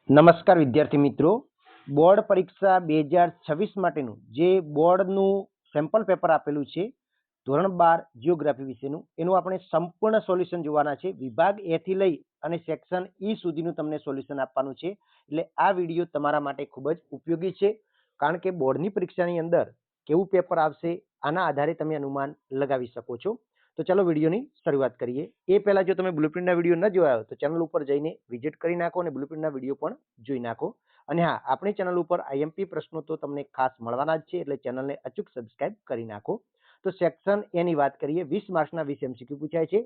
નમસ્કાર વિદ્યાર્થી મિત્રો, બોર્ડ પરીક્ષા 2026 માટેનું જે બોર્ડનું સેમ્પલ પેપર આપેલું છે ધોરણ 12 જીઓગ્રાફી વિશેનું, એનું આપણે સંપૂર્ણ સોલ્યુશન જોવાના છે. વિભાગ એ થી લઈ અને સેક્શન ઈ સુધીનું તમને સોલ્યુશન આપવાનું છે. એટલે આ વિડીયો તમારા માટે ખૂબ જ ઉપયોગી છે, કારણ કે બોર્ડની પરીક્ષાની અંદર કેવું પેપર આવશે આના આધારે તમે અનુમાન લગાવી શકો છો. તો ચાલો વિડીયોની શરૂઆત કરીએ. એ પહેલા જો તમે બ્લુપ્રિન્ટના વિડીયો ન જોયા હોય તો ચેનલ ઉપર જઈને વિઝિટ કરી નાખો અને બ્લુપ્રિન્ટના વિડીયો પણ જોઈ નાખો. અને હા, આપણી ચેનલ ઉપર આઈએમપી પ્રશ્નો તો તમને ખાસ મળવાના જ છે, એટલે ચેનલને અચૂક સબસ્ક્રાઇબ કરી નાખો. તો સેક્શન એ ની વાત કરીએ. 20 માર્ક્સના 20 એમસીક્યુ પૂછાય છે.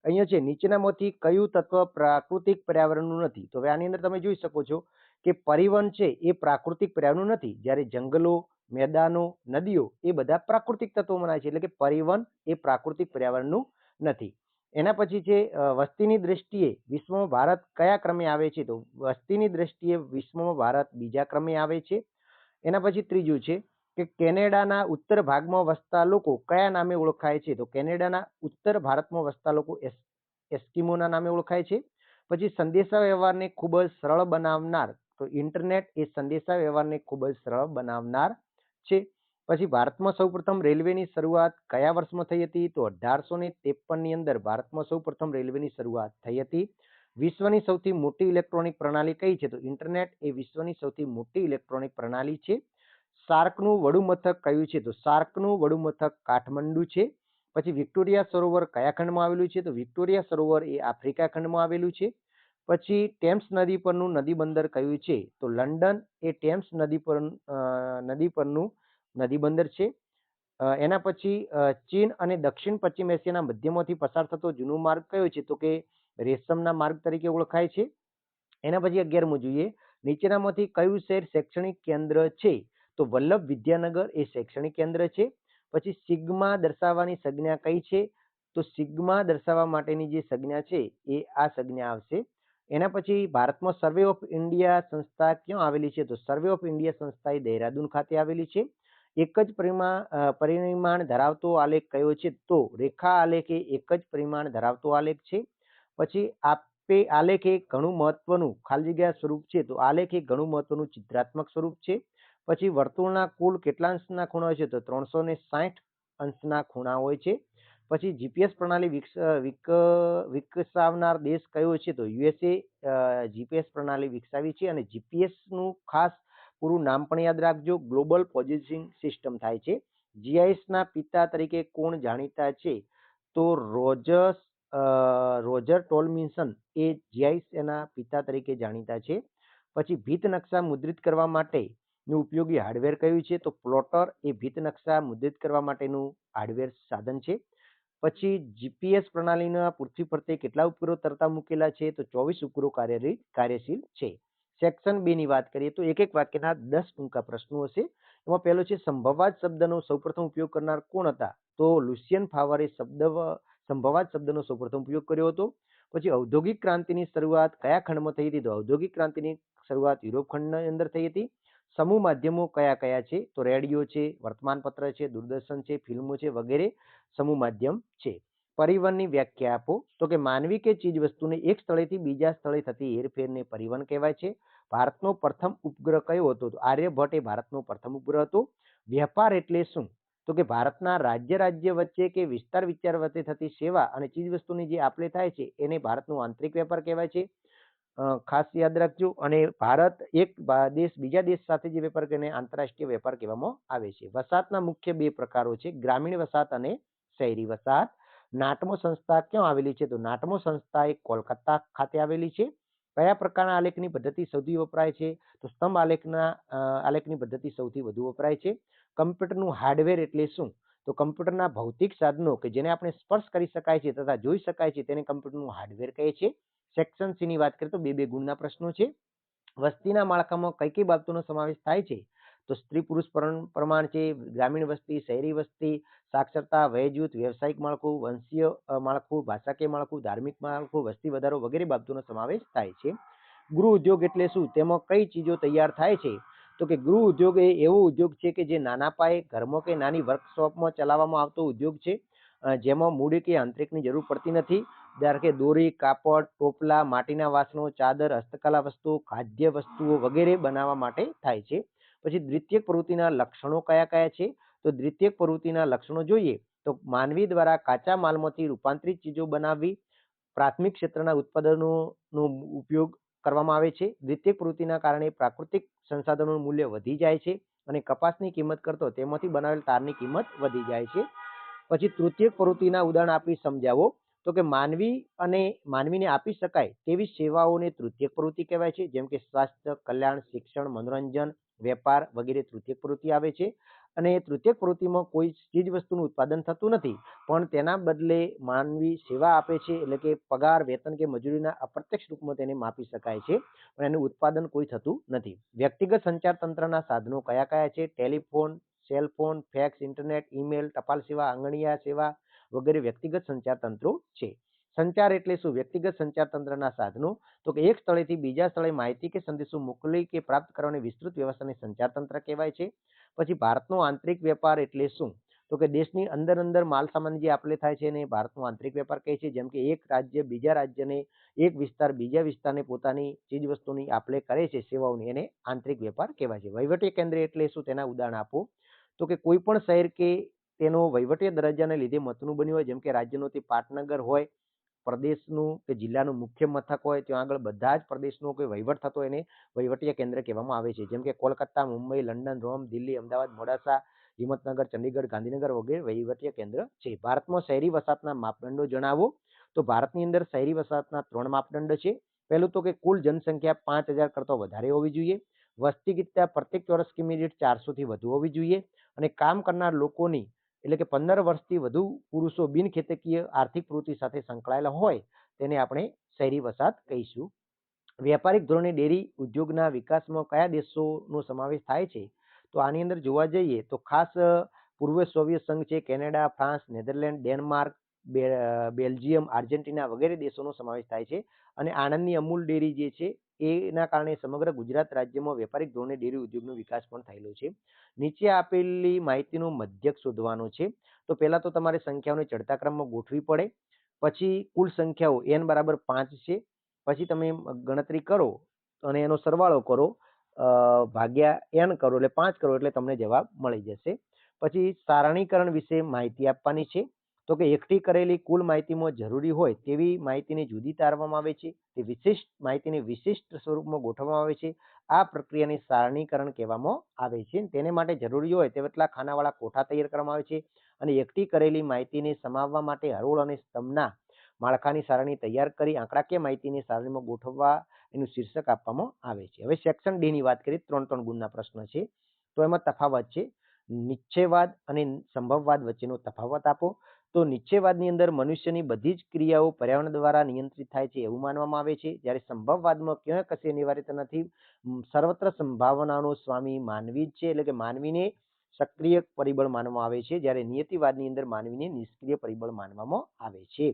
અહીંયા છે નીચેનામાંથી કયું તત્વ પ્રાકૃતિક પર્યાવરણનું નથી? તો હવે આની અંદર તમે જોઈ શકો છો કે પરિવહન છે એ પ્રાકૃતિક પર્યાવરણનું નથી, જ્યારે જંગલો, મેદાનો, નદીઓ એ બધા પ્રાકૃતિક તત્વો મનાય છે. એટલે કે પરિવહન એ પ્રાકૃતિક પર્યાવરણનું નથી. એના પછી છે વસ્તીની દ્રષ્ટિએ વિશ્વમાં ભારત કયા ક્રમે આવે છે? તો વસ્તીની દ્રષ્ટિએ વિશ્વમાં ભારત બીજા ક્રમે આવે છે. એના પછી ત્રીજું છે કે કેનેડાના ઉત્તર ભાગમાં વસતા લોકો કયા નામે ઓળખાય છે? તો કેનેડાના ઉત્તર ભારતમાં વસતા લોકો એસ્કિમોના નામે ઓળખાય છે. પછી સંદેશા વ્યવહારને ખૂબ જ સરળ બનાવનાર, તો ઇન્ટરનેટ એ સંદેશા વ્યવહારને ખૂબ જ સરળ બનાવનાર છે. પછી ભારતમાં સૌપ્રથમ રેલવેની શરૂઆત કયા વર્ષમાં થઈ હતી? તો 1853 ની અંદર ભારતમાં સૌપ્રથમ રેલવેની શરૂઆત થઈ હતી. વિશ્વની સૌથી મોટી ઇલેક્ટ્રોનિક પ્રણાલી કઈ છે? તો ઇન્ટરનેટ એ વિશ્વની સૌથી મોટી ઇલેક્ટ્રોનિક પ્રણાલી છે. શાર્કનું વડુ મથક કયું છે? તો શાર્કનું વડુ મથક કાઠમંડુ છે. પછી વિક્ટોરિયા સરોવર કયા ખંડમાં આવેલું છે? તો વિક્ટોરિયા સરોવર એ આફ્રિકા ખંડમાં આવેલું છે. પછી ટેમ્સ નદી પરનું નદી બંદર કયું છે? તો લંડન એ ટેમ્સ નદી પરનું નદી બંદર છે. એના પછી ચીન અને દક્ષિણ પશ્ચિમ એશિયાના મધ્યમાંથી પસાર થતો જૂનો માર્ગ કયો છે? તો કે રેશમના માર્ગ તરીકે ઓળખાય છે. એના પછી 11મું જોઈએ, નીચેનામાંથી કયું શહેર શૈક્ષણિક કેન્દ્ર છે? તો વલ્લભ વિદ્યાનગર એ શૈક્ષણિક કેન્દ્ર છે. પછી સિગ્મા દર્શાવવાની સંજ્ઞા કઈ છે? તો સિગ્મા દર્શાવવા માટેની જે સંજ્ઞા છે એ આ સંજ્ઞા આવશે. એના પછી ભારતમાં સર્વે ઓફ ઇન્ડિયા સંસ્થા ક્યાં આવેલી છે? તો સર્વે ઓફ ઇન્ડિયા સંસ્થા એ દહેરાદૂન ખાતે આવેલી છે. એક જ પરિમાણ ધરાવતો આલેખ કયો છે? તો રેખા આલેખ એ એક જ પરિમાણ ધરાવતો આલેખ છે. પછી આપે આલેખ એ ઘણું મહત્વનું ખાલી જગ્યા સ્વરૂપ છે, તો આલેખ એ ઘણું મહત્વનું ચિત્રાત્મક સ્વરૂપ છે. પછી વર્તુળના કુલ કેટલા અંશના ખૂણા હોય છે? તો 360 અંશના ખૂણા હોય છે. પછી જીપીએસ પ્રણાલી વિકસાવનાર દેશ કયો છે? તો યુએસએ જીપીએસ પ્રણાલી વિકસાવી છે. અને જીપીએસ નું ખાસ પૂરું નામ પણ યાદ રાખજો, ગ્લોબલ પોઝિશનિંગ સિસ્ટમ થાય છે. જીઆઈએસ ના પિતા તરીકે કોણ જાણીતા છે? તો રોજર ટોલમિન્સન એ જીઆઈએસ એના પિતા તરીકે જાણીતા છે. પછી ભીત નકશા મુદ્રિત કરવા માટેનું ઉપયોગી હાર્ડવેર કયું છે? તો પ્લોટર એ ભીત નકશા મુદ્રિત કરવા માટેનું હાર્ડવેર સાધન છે. પછી જીપીએસ પ્રણાલીના પૃથ્વી ફરતે કેટલા ઉપગ્રહો તરતા મૂકેલા છે? તો 24 ઉપગ્રહો કાર્યશીલ છે. સેક્શન 2 ની વાત કરીએ તો એક એક વાક્યના 10 ટૂંકા પ્રશ્નો હશે. એમાં પહેલો છે સંભવાત શબ્દનો સૌપ્રથમ ઉપયોગ કરનાર કોણ હતા? તો લુસિયન ફાવરે સંભવાત શબ્દનો સૌપ્રથમ ઉપયોગ કર્યો હતો. પછી ઔદ્યોગિક ક્રાંતિની શરૂઆત કયા ખંડમાં થઈ હતી? તો ઔદ્યોગિક ક્રાંતિની શરૂઆત યુરોપ ખંડની અંદર થઈ હતી. સમૂહ માધ્યમો કયા કયા છે? તો રેડિયો છે, વર્તમાનપત્ર છે, દૂરદર્શન છે, ફિલ્મો છે વગેરે સમૂહ માધ્યમ છે. પરિવહનની વ્યાખ્યા આપો. તો કે માનવી કે ચીજ વસ્તુને એક સ્થળેથી બીજા સ્થળે થતી હેરફેરને પરિવહન કહેવાય છે. ભારતનો પ્રથમ ઉપગ્રહ કયો હતો? તો આર્યભટ્ટ એ ભારતનો પ્રથમ ઉપગ્રહ હતો. વ્યાપાર એટલે શું? તો કે ભારતના રાજ્ય વચ્ચે કે વિસ્તાર વચ્ચે થતી સેવા અને ચીજ વસ્તુની જે આપલે થાય છે એને ભારતનો આંતરિક વેપાર કહેવાય છે. ખાસ યાદ રાખજો. અને ભારત એક દેશ બીજા દેશ સાથે જે વેપાર કરીને આંતરરાષ્ટ્રીય વેપાર કહેવામાં આવે છે. વસાહતના મુખ્ય બે પ્રકારો છે, ગ્રામીણ વસાહત અને શહેરી વસાહત. નાટમો સંસ્થા ક્યાં આવેલી છે? તો નાટમો સંસ્થા એ કોલકાતા ખાતે આવેલી છે. કયા પ્રકારના આલેખની પદ્ધતિ સૌથી વપરાય છે? તો સ્તંભ આલેખની પદ્ધતિ સૌથી વધુ વપરાય છે. કમ્પ્યુટરનું હાર્ડવેર એટલે શું? તો કમ્પ્યુટરના ભૌતિક સાધનો કે જેને આપણે સ્પર્શ કરી શકાય છે તથા જોઈ શકાય છે તેને કમ્પ્યુટરનું હાર્ડવેર કહે છે. સેક્શન સી ની વાત કરીએ તો બે ગુણના પ્રશ્નો છે. વસ્તીના માળખામાં કઈ કઈ બાબતોનો સમાવેશ થાય છે? તો સ્ત્રી પુરુષ પ્રમાણ છે, ગ્રામીણ વસ્તી, શહેરી વસ્તી, સાક્ષરતા, વયજૂથ, વ્યવસાયિક માળખું, વંશીય માળખું, ભાષાકીય માળખું, ધાર્મિક માળખું, વસ્તી વધારો વગેરે બાબતોનો સમાવેશ થાય છે. ગૃહ ઉદ્યોગ એટલે શું? તેમાં કઈ ચીજો તૈયાર થાય છે? તો કે ગૃહ ઉદ્યોગ એ એવો ઉદ્યોગ છે કે જે નાના પાયે ઘરમાં કે નાની વર્કશોપમાં ચલાવવામાં આવતો ઉદ્યોગ છે, જેમાં મૂડી કે આંતરિકની જરૂર પડતી નથી. ધારો કે દોરી, કાપડ, ટોપલા, માટીના વાસણો, ચાદર, હસ્તકલા વસ્તુઓ, ખાદ્ય વસ્તુઓ વગેરે બનાવવા માટે થાય છે. પછી દ્વિતીયક પ્રવૃત્તિના લક્ષણો કયા કયા છે? તો દ્વિતીયક પ્રવૃત્તિના લક્ષણો જોઈએ તો માનવી દ્વારા કાચા માલમાંથી રૂપાંતરિત ચીજો બનાવવી, પ્રાથમિક ક્ષેત્રના ઉત્પાદનોનો ઉપયોગ કરવામાં આવે છે. દ્વિતીયક પ્રવૃત્તિના કારણે પ્રાકૃતિક સંસાધનોનું મૂલ્ય વધી જાય છે અને કપાસની કિંમત કરતો તેમાંથી બનાવેલ તારની કિંમત વધી જાય છે. પછી તૃતીયક પ્રવૃત્તિના ઉદાહરણ આપી સમજાવો તો કે માનવીને આપી શકાય તેવી સેવાઓને તૃતીયક પ્રવૃત્તિ કહેવાય છે. જેમ કે સ્વાસ્થ્ય, કલ્યાણ, શિક્ષણ, મનોરંજન, વેપાર વગેરે તૃતીયક પ્રવૃત્તિ આવે છે. અને તૃતીયક પ્રવૃત્તિમાં કોઈ ચીજ વસ્તુનું ઉત્પાદન થતું નથી પણ તેના બદલે માનવી સેવા આપે છે, એટલે કે પગાર, વેતન કે મજૂરીના અપ્રત્યક્ષ રૂપમાં તેને માપી શકાય છે પણ એનું ઉત્પાદન કોઈ થતું નથી. વ્યક્તિગત સંચાર તંત્રના સાધનો કયા કયા છે? Telephone, cellphone, fax, internet, email, ટપાલ સેવા, આંગણિયા સેવા વગેરે વ્યક્તિગત સંચાર તંત્રો છે. સંચાર એટલે શું? વ્યક્તિગત સંચાર તંત્રના સાધનો તો કે એક સ્થળેથી બીજા સ્થળે માહિતી કે સંદેશો મોકલી કે પ્રાપ્ત કરવાની વિસ્તૃત વ્યવસ્થાને સંચાર તંત્ર કહેવાય છે. પછી ભારતનો આંતરિક વેપાર એટલે શું? તો કે દેશની અંદર માલ સામાન જે આપલે થાય છે એને ભારતનો આંતરિક વેપાર કહે છે. જેમ કે એક રાજ્ય બીજા રાજ્યને, એક વિસ્તાર બીજા વિસ્તારને પોતાની ચીજ વસ્તુની આપલે કરે છે સેવાઓની, એને આંતરિક વેપાર કહેવાય છે. વહીવટી કેન્દ્ર એટલે શું? તેના ઉદાહરણ આપો તો કે કોઈ પણ શહેર કે તેનો વહીવટી દરજ્જાને લીધે મહત્વનું બન્યું હોય. જેમ કે રાજ્યનો તે પાટનગર હોય, પ્રદેશનું કે જિલ્લાનું મુખ્ય મથક હોય, ત્યાં આગળ બધા જ પ્રદેશનો કોઈ વહીવટ થતો એને વહીવટીય કેન્દ્ર કહેવામાં આવે છે. જેમ કે કોલકાતા, મુંબઈ, લંડન, રોમ, દિલ્હી, અમદાવાદ, મોડાસા, હિંમતનગર, ચંડીગઢ, ગાંધીનગર વગેરે વહીવટીય કેન્દ્ર છે. ભારતમાં શહેરી વસાહતના માપદંડો જણાવો તો ભારતની અંદર શહેરી વસાહતના 3 માપદંડ છે. પહેલું તો કે કુલ જનસંખ્યા 5000 કરતાં વધારે હોવી જોઈએ. વસ્તી ગીતતા પ્રત્યેક ચોરસ કિમી દીઠ 400 થી વધુ હોવી જોઈએ અને કામ કરનાર લોકોની એટલે કે 15 વર્ષથી વધુ પુરુષો બિન ખેતકીય આર્થિક પ્રવૃત્તિ સાથે સંકળાયેલા હોય તેને આપણે શહેરી વસાહત કહીશું. વ્યાપારિક ધોરણે ડેરી ઉદ્યોગના વિકાસમાં કયા દેશોનો સમાવેશ થાય છે? તો આની અંદર જોવા જઈએ તો ખાસ પૂર્વ સોવિયત સંઘ છે, Canada, France, Netherland, Denmark, Belgium, Argentina વગેરે દેશોનો સમાવેશ થાય છે. અને આણંદની અમૂલ ડેરી જે છે એના કારણે સમગ્ર ગુજરાત રાજ્યમાં વ્યાપારિક ધોરણે ડેરી ઉદ્યોગનો વિકાસ પણ થયેલો છે. નીચે આપેલી માહિતીનો મધ્યક શોધવાનો છે. તો પહેલા તો તમારે સંખ્યાઓને ચડતા ક્રમમાં ગોઠવી પડે. પછી કુલ સંખ્યાઓ n બરાબર 5 છે. પછી તમે ગણતરી કરો અને એનો સરવાળો કરો ભાગ્યા n કરો એટલે 5 કરો એટલે તમને જવાબ મળી જશે. પછી સારણીકરણ વિશે માહિતી આપવાની છે. તો કે એકઠી કરેલી કુલ માહિતીમાં જરૂરી હોય તેવી માહિતીને જુદી તારવામાં આવે છે. તે વિશિષ્ટ માહિતીને વિશિષ્ટ સ્વરૂપમાં ગોઠવવામાં આવે છે. આ પ્રક્રિયાને સારણીકરણ કહેવામાં આવે છે. તેને માટે જરૂરી હોય તેટલા ખાનાવાળા કોઠા તૈયાર કરવામાં આવે છે અને એકઠી કરેલી માહિતીને સમાવવા માટે હરોળ અને સ્તંભના માળખાની સારણી તૈયાર કરી આંકડાકીય માહિતીને સારણીમાં ગોઠવવા એનું શીર્ષક આપવામાં આવે છે. હવે સેક્શન ડી ની વાત કરીએ. 3 ગુણના પ્રશ્ન છે. તો એમાં તફાવત છે. નિશ્ચયવાદ અને સંભવવાદ વચ્ચેનો તફાવત આપો. તો નિશ્ચયવાદની અંદર મનુષ્યની બધી જ ક્રિયાઓ પર્યાવરણ દ્વારા નિયંત્રિત થાય છે એવું માનવામાં આવે છે. જ્યારે સંભવવાદમાં ક્યાં કશે નિવારિત નથી, સર્વત્ર સંભાવનાનો સ્વામી માનવી જ છે, એટલે કે માનવીને સક્રિય પરિબળ માનવામાં આવે છે. જ્યારે નિયતિવાદની અંદર માનવીને નિષ્ક્રિય પરિબળ માનવામાં આવે છે.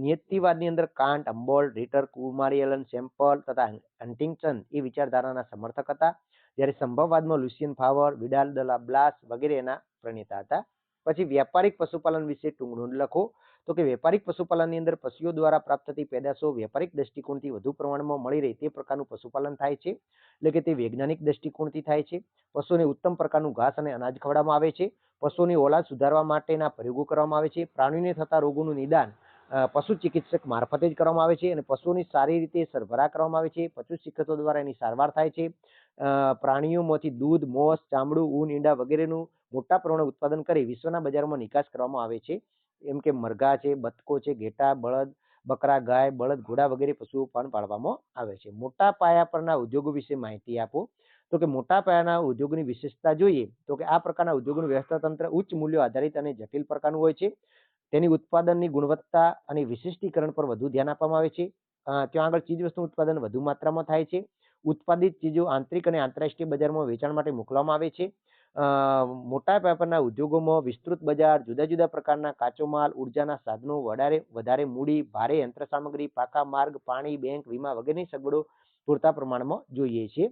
નિયતિવાદની અંદર કાન્ટ, હમ્બોલ્ટ, રીટર, કુમારી એલન, સેમ્પલ તથા હન્ટિંગ્ટન એ વિચારધારાના સમર્થક હતા. જ્યારે સંભવવાદમાં લુસિયન ફાવર, વિડાલ દ લા બ્લાસ વગેરે એના પ્રણેતા હતા. પછી વ્યાપારિક પશુપાલન વિશે ટૂંક નોંધ લખો. તો કે વ્યાપારિક પશુપાલનની અંદર પશુઓ દ્વારા પ્રાપ્ત થતી પેદાશો વ્યાપારિક દ્રષ્ટિકોણથી વધુ પ્રમાણમાં મળી રહે તે પ્રકારનું પશુપાલન થાય છે, એટલે કે તે વૈજ્ઞાનિક દ્રષ્ટિકોણથી થાય છે. પશુઓને ઉત્તમ પ્રકારનું ઘાસ અને અનાજ ખવડાવવામાં આવે છે. પશુઓની ઓલાદ સુધારવા માટેના પ્રયોગો કરવામાં આવે છે. પ્રાણીઓને થતા રોગોનું નિદાન પશુ ચિકિત્સક મારફતે જ કરવામાં આવે છે અને પશુઓની સારી રીતે સરભરા કરવામાં આવે છે. પશુ ચિકિત્સકો દ્વારા એની સારવાર થાય છે. પ્રાણીઓમાંથી દૂધ, મોસ, ચામડું, ઊન, ઈંડા વગેરેનું મોટા પ્રમાણમાં ઉત્પાદન કરી વિશ્વના બજારોમાં નિકાસ કરવામાં આવે છે. એમ કે મરઘા છે, બતકો છે, ઘેટા, બળદ, બકરા, ગાય, બળદ, ઘોડા વગેરે પશુઓ પણ પાળવામાં આવે છે. મોટા પાયા પરના ઉદ્યોગો વિશે માહિતી આપો. તો કે મોટા પાયાના ઉદ્યોગની વિશેષતા જોઈએ તો કે આ પ્રકારના ઉદ્યોગનું વ્યવસ્થા તંત્ર ઉચ્ચ મૂલ્યો આધારિત અને જટિલ પ્રકારનું હોય છે. તેની ઉત્પાદનની ગુણવત્તા અને વિશિષ્ટીકરણ પર વધુ ધ્યાન આપવામાં આવે છે. ત્યાં આગળ ચીજવસ્તુનું ઉત્પાદન વધુ માત્રામાં થાય છે. ઉત્પાદિત ચીજો આંતરિક અને આંતરરાષ્ટ્રીય બજારમાં વેચાણ માટે મોકલવામાં આવે છે. મોટા પાયા પરના ઉદ્યોગોમાં વિસ્તૃત બજાર, જુદા જુદા પ્રકારના કાચો માલ, ઉર્જાના સાધનો, વધારે મૂડી, ભારે યંત્ર સામગ્રી, પાકા માર્ગ, પાણી, બેંક, વીમા વગેરેની સગવડો પૂરતા પ્રમાણમાં જોઈએ છે.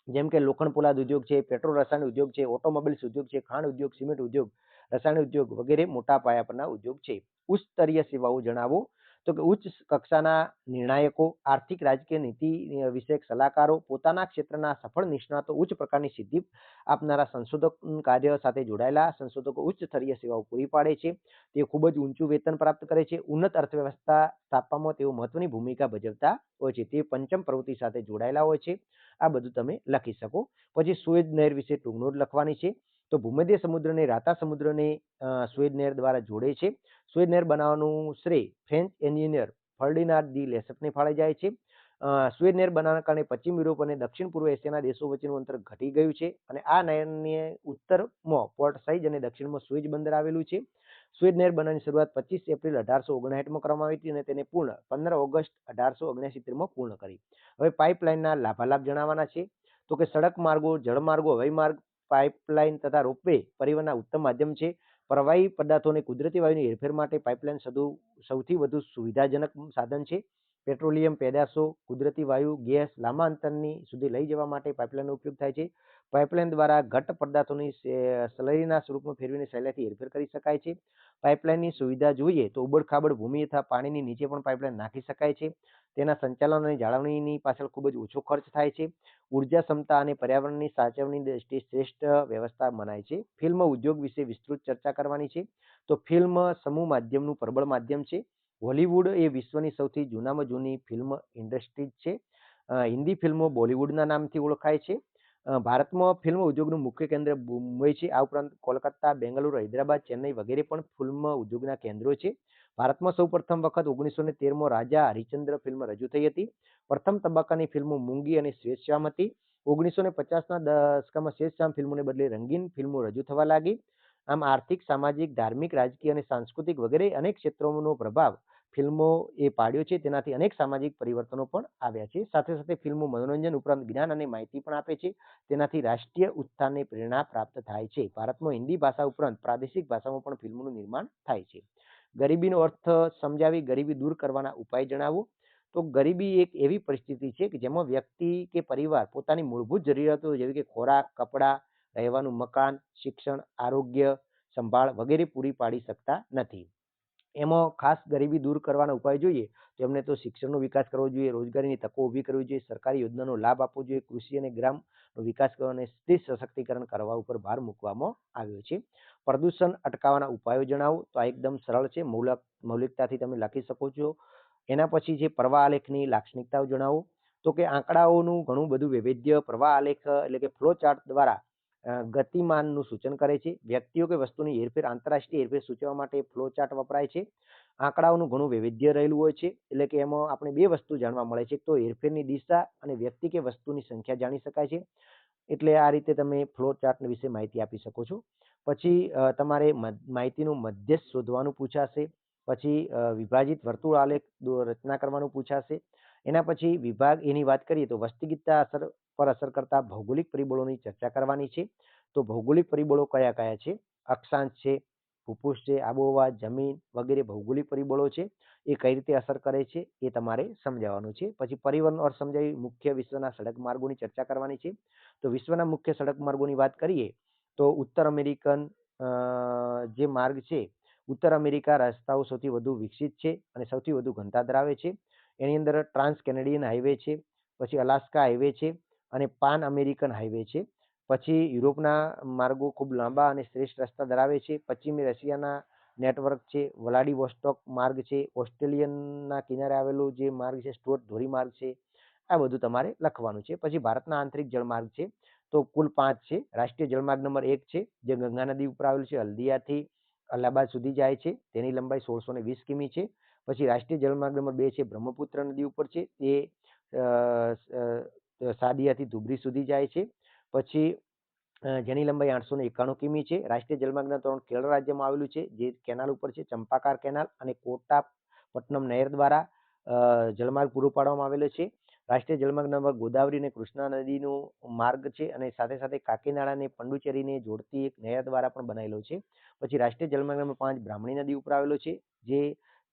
જેમ કે લોખંડ પોલાદ ઉદ્યોગ છે, પેટ્રોલ રસાયણ ઉદ્યોગ છે, ઓટોમોબાઈલ્સ ઉદ્યોગ છે, ખાંડ ઉદ્યોગ, સિમેન્ટ ઉદ્યોગ, રસાયણ ઉદ્યોગ વગેરે મોટા પાયા પરના ઉદ્યોગ છે. ઉચ્ચ સ્તરીય સેવાઓ જણાવો. તો કે ઉચ્ચ કક્ષાના નિર્ણાયકો, આર્થિક રાજકીય નીતિ વિષયક સલાહકારો, પોતાના ક્ષેત્રના સફળ નિષ્ણાતો, ઉચ્ચ પ્રકારની સિદ્ધિ આપનારા સંશોધન કાર્ય સાથે જોડાયેલા સંશોધકો ઉચ્ચ સ્તરીય સેવાઓ પૂરી પાડે છે. તે ખૂબ જ ઊંચું વેતન પ્રાપ્ત કરે છે. ઉન્નત અર્થવ્યવસ્થા સ્થાપવામાં તેઓ મહત્વની ભૂમિકા ભજવતા હોય છે. તે પંચમ પ્રવૃત્તિ સાથે જોડાયેલા હોય છે. આ બધું તમે લખી શકો. પછી સુએઝ નહેર વિશે ટૂંક નોંધ લખવાની છે. તો ભૂમધ્ય સમુદ્રને રાતા સમુદ્રને સુએઝ નહેર દ્વારા જોડે છે. સુએઝ નહેર બનાવવાનું શ્રેય ફ્રેન્ચ એન્જિનિયર ફર્ડિનાન્ડ દી લેસપને ફાળે જાય છે. સુએઝ નહેર બનાવવાના કારણે પશ્ચિમ યુરોપ અને દક્ષિણ પૂર્વ એશિયાના દેશો વચ્ચેનું અંતર ઘટી ગયું છે. અને આ નહેરની ઉત્તરમાં પોર્ટ સાઇઝ અને દક્ષિણમાં સુએઝ બંદર આવેલું છે. સુએઝ નહેર બનાવવાની શરૂઆત 25 એપ્રિલ 1859માં કરવામાં આવી હતી અને તેને પૂર્ણ 15 ઓગસ્ટ 1869માં પૂર્ણ કરી. હવે પાઇપલાઇનના લાભાલાભ જણાવવાના છે. તો કે સડક માર્ગો, જળમાર્ગો, હવાઈ માર્ગ, પાઇપલાઇન તથા રોપવે પરિવહનના ઉત્તમ માધ્યમ છે. પ્રવાહી પદાર્થો અને કુદરતી વાયુની હેરફેર માટે પાઇપલાઇન સૌથી વધુ સુવિધાજનક સાધન છે. પેટ્રોલિયમ પેદાશો, કુદરતી વાયુ, ગેસ લાંબા અંતરની સુધી લઈ જવા માટે પાઇપલાઇનનો ઉપયોગ થાય છે. પાઇપલાઇન દ્વારા ઘટ્ટ પદાર્થોની સ્લરીના સ્વરૂપમાં ફેરવીને સહેલાઈથી હેરફેર કરી શકાય છે. પાઇપલાઇનની સુવિધા જોઈએ તો ઉબડખાબડ ભૂમિ અથવા પાણીની નીચે પણ પાઇપલાઇન નાખી શકાય છે. તેના સંચાલન અને જાળવણીની પાછળ ખૂબ જ ઓછો ખર્ચ થાય છે. ઉર્જા ક્ષમતા અને પર્યાવરણની સાચવણી દ્રષ્ટિએ શ્રેષ્ઠ વ્યવસ્થા મનાય છે. ફિલ્મ ઉદ્યોગ વિશે વિસ્તૃત ચર્ચા કરવાની છે. તો ફિલ્મ સમૂહ માધ્યમનું પ્રબળ માધ્યમ છે. હોલિવૂડ એ વિશ્વની સૌથી જૂનામાં જૂની ફિલ્મ ઇન્ડસ્ટ્રી છે. હિન્દી ફિલ્મો બોલિવૂડના નામથી ઓળખાય છે. ભારતમાં ફિલ્મ ઉદ્યોગનું મુખ્ય કેન્દ્ર મુંબઈ છે. આ ઉપરાંત કોલકાતા, બેંગલુરુ, હૈદરાબાદ, ચેન્નઈ વગેરે પણ ફિલ્મ ઉદ્યોગના કેન્દ્રો છે. ભારતમાં સૌ પ્રથમ વખત 1913માં રાજા હરિશ્ચંદ્ર ફિલ્મ રજૂ થઈ હતી. પ્રથમ તબક્કાની ફિલ્મો મૂંગી અને શ્વેતશ્યામ હતી. 1950ના દશકમાં શ્વેતશ્યામ ફિલ્મોને બદલે રંગીન ફિલ્મો રજૂ થવા લાગી. આમ આર્થિક, સામાજિક, ધાર્મિક, રાજકીય અને સાંસ્કૃતિક વગેરે અનેક ક્ષેત્રોનો પ્રભાવ ફિલ્મો એ પાડ્યો છે. તેનાથી અનેક સામાજિક પરિવર્તનો પણ આવ્યા છે. સાથે સાથે ફિલ્મો મનોરંજન ઉપરાંત જ્ઞાન અને માહિતી પણ આપે છે. તેનાથી રાષ્ટ્રીય ઉત્થાનને પ્રેરણા પ્રાપ્ત થાય છે. ભારતમાં હિન્દી ભાષા ઉપરાંત પ્રાદેશિક ભાષામાં પણ ફિલ્મોનું નિર્માણ થાય છે. ગરીબીનો અર્થ સમજાવી ગરીબી દૂર કરવાના ઉપાય જણાવો. તો ગરીબી એક એવી પરિસ્થિતિ છે કે જેમાં વ્યક્તિ કે પરિવાર પોતાની મૂળભૂત જરૂરિયાતો જેવી કે ખોરાક, કપડાં, રહેવાનું મકાન, શિક્ષણ, આરોગ્ય સંભાળ વગેરે પૂરી પાડી શકતા નથી. એમાં ખાસ ગરીબી દૂર કરવાના ઉપાય જોઈએ તો એમને તો શિક્ષણનો વિકાસ કરવો જોઈએ, રોજગારીની તકો ઊભી કરવી જોઈએ, સરકારી યોજનાનો લાભ આપવો જોઈએ, કૃષિ અને ગ્રામનો વિકાસ કરવા અને સ્ત્રી સશક્તિકરણ કરવા ઉપર ભાર મૂકવામાં આવ્યો છે. પ્રદૂષણ અટકાવવાના ઉપાયો જણાવો. તો આ એકદમ સરળ છે. મૌલિકતાથી તમે લખી શકો છો. એના પછી છે પ્રવાહ આલેખની લાક્ષણિકતાઓ જણાવો. તો કે આંકડાઓનું ઘણું બધું વૈવિધ્ય પ્રવાહ આલેખ એટલે કે ફ્લો ચાર્ટ દ્વારા ગતિમાનનું સૂચન કરે છે. વ્યક્તિઓ કે વસ્તુની હેરફેર આંતરરાષ્ટ્રીય હેરફેર સૂચવવા માટે ફ્લો ચાર્ટ વપરાય છે. આંકડાઓનું ઘણું વૈવિધ્ય રહેલું હોય છે. એટલે કે એમાં આપણે બે વસ્તુ જાણવા મળે છે. તો હેરફેરની દિશા અને વ્યક્તિ કે વસ્તુની સંખ્યા જાણી શકાય છે. એટલે આ રીતે તમે ફ્લો ચાર્ટ વિશે માહિતી આપી શકો છો. પછી તમારે માહિતીનું મધ્યસ્થ શોધવાનું પૂછાશે. પછી વિભાજિત વર્તુળ આલેખ રચના કરવાનું પૂછાશે. એના પછી વિભાગ એની વાત કરીએ તો વસ્તીગીતતા પર અસર કરતા ભૌગોલિક પરિબળોની ચર્ચા કરવાની છે. તો ભૌગોલિક પરિબળો કયા કયા છે? અક્ષાંશ છે, ભૂપૃષ્ઠ છે, આબોહવા, જમીન વગેરે ભૌગોલિક પરિબળો છે. એ કઈ રીતે અસર કરે છે એ તમારે સમજાવવાનું છે. પછી પરિવહનનો અર્થ સમજાવી મુખ્ય વિશ્વના સડક માર્ગોની ચર્ચા કરવાની છે. તો વિશ્વના મુખ્ય સડક માર્ગોની વાત કરીએ તો ઉત્તર અમેરિકન જે માર્ગ છે, ઉત્તર અમેરિકા રસ્તાઓ સૌથી વધુ વિકસિત છે અને સૌથી વધુ ઘનતા ધરાવે છે. એની અંદર ટ્રાન્સ કેનેડિયન હાઈવે છે, પછી અલાસ્કા હાઈવે છે અને પાન અમેરિકન હાઈવે છે. પછી યુરોપના માર્ગો ખૂબ લાંબા અને શ્રેષ્ઠ રસ્તા ધરાવે છે. પશ્ચિમી રશિયાના નેટવર્ક છે, વ્લાડિવોસ્ટોક માર્ગ છે, ઓસ્ટ્રેલિયનના કિનારે આવેલો જે માર્ગ છે, સ્ટુઅર્ટ ધોરીમાર્ગ છે. આ બધું તમારે લખવાનું છે. પછી ભારતના આંતરિક જળમાર્ગ છે. તો કુલ 5 છે. રાષ્ટ્રીય જળમાર્ગ નંબર 1 છે જે ગંગા નદી ઉપર આવેલું છે, હલ્દિયાથી અલ્હાબાદ સુધી જાય છે. તેની લંબાઈ 1620 કિમી છે. પછી રાષ્ટ્રીય જળમાર્ગ નંબર 2 છે, બ્રહ્મપુત્ર નદી ઉપર છે, તે સાદિયાથી ધુબરી સુધી જાય છે. પછી જેની લંબાઈ 891 કિમી છે. રાષ્ટ્રીય જળમાર્ગ નંબર 3 કેરળ રાજ્યમાં આવેલું છે, જે કેનાલ ઉપર છે, ચંપાકાર કેનાલ અને કોટાપટ્ટનમ નહેર દ્વારા જળમાર્ગ પૂરો પાડવામાં આવેલો છે. રાષ્ટ્રીય જળમાર્ગ નંબર ગોદાવરી અને કૃષ્ણા નદીનો માર્ગ છે અને સાથે સાથે કાકીનાડા અને પંડુચેરીને જોડતી એક નહેર દ્વારા પણ બનાવેલો છે. પછી રાષ્ટ્રીય જળમાર્ગ નંબર 5 બ્રાહ્મણી નદી ઉપર આવેલો છે, જે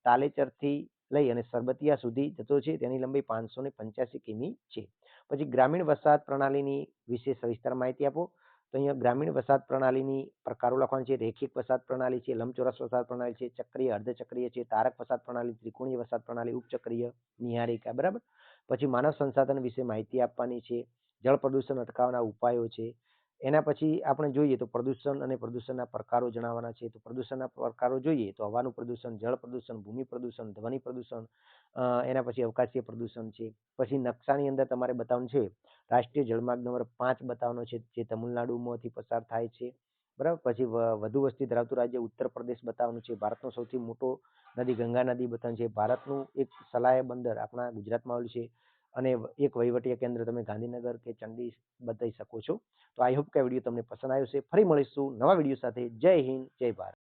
તાલેચરથી લઈ અને સરબતિયા સુધી જતો છે. તેની લંબાઈ 585 કિમી છે. પછી ગ્રામીણ વસાહત પ્રણાલીની વિશે સવિસ્તર માહિતી આપો. તો અહીંયા ગ્રામીણ વસાહત પ્રણાલીની પ્રકારો લખવાના છે. રેખિક વસાહત પ્રણાલી છે, લંબચોરસ વસાહત પ્રણાલી છે, ચક્રીય, અર્ધચક્રીય છે, તારક વસાહત પ્રણાલી, ત્રિકોણીય વસાહત પ્રણાલી, ઉપચક્રીય, નિહારિકા. બરાબર. પછી માનવ સંસાધન વિશે માહિતી આપવાની છે. જળ પ્રદૂષણ અટકાવવાના ઉપાયો છે. એના પછી આપણે જોઈએ તો પ્રદૂષણ અને પ્રદૂષણના પ્રકારો જણાવવાના છે. તો પ્રદૂષણના પ્રકારો જોઈએ તો હવાનું પ્રદૂષણ, જળ પ્રદૂષણ, ભૂમિ પ્રદૂષણ, ધ્વનિ પ્રદૂષણ, એના પછી અવકાશીય પ્રદૂષણ છે. પછી નકશાની અંદર તમારે બતાવવાનું છે રાષ્ટ્રીય જળમાર્ગ નંબર 5 બતાવવાનો છે, જે તમિલનાડુમાંથી પસાર થાય છે. બરાબર. પછી વધુ વસ્તી ધરાવતું રાજ્ય ઉત્તર પ્રદેશ બતાવવાનું છે. ભારતનો સૌથી મોટો નદી ગંગા નદી બતાવવાનું છે. ભારતનું એક સલાય બંદર આપણા ગુજરાતમાં આવેલું છે અને એક વહીવટી કેન્દ્ર તમે ગાંધીનગર કે ચંડી બતાવી શકો છો. તો આઈ હોપ કે આ વિડીયો તમને પસંદ આવ્યો છે. ફરી મળીશું નવા વિડીયો સાથે. જય હિન્દ, જય ભારત.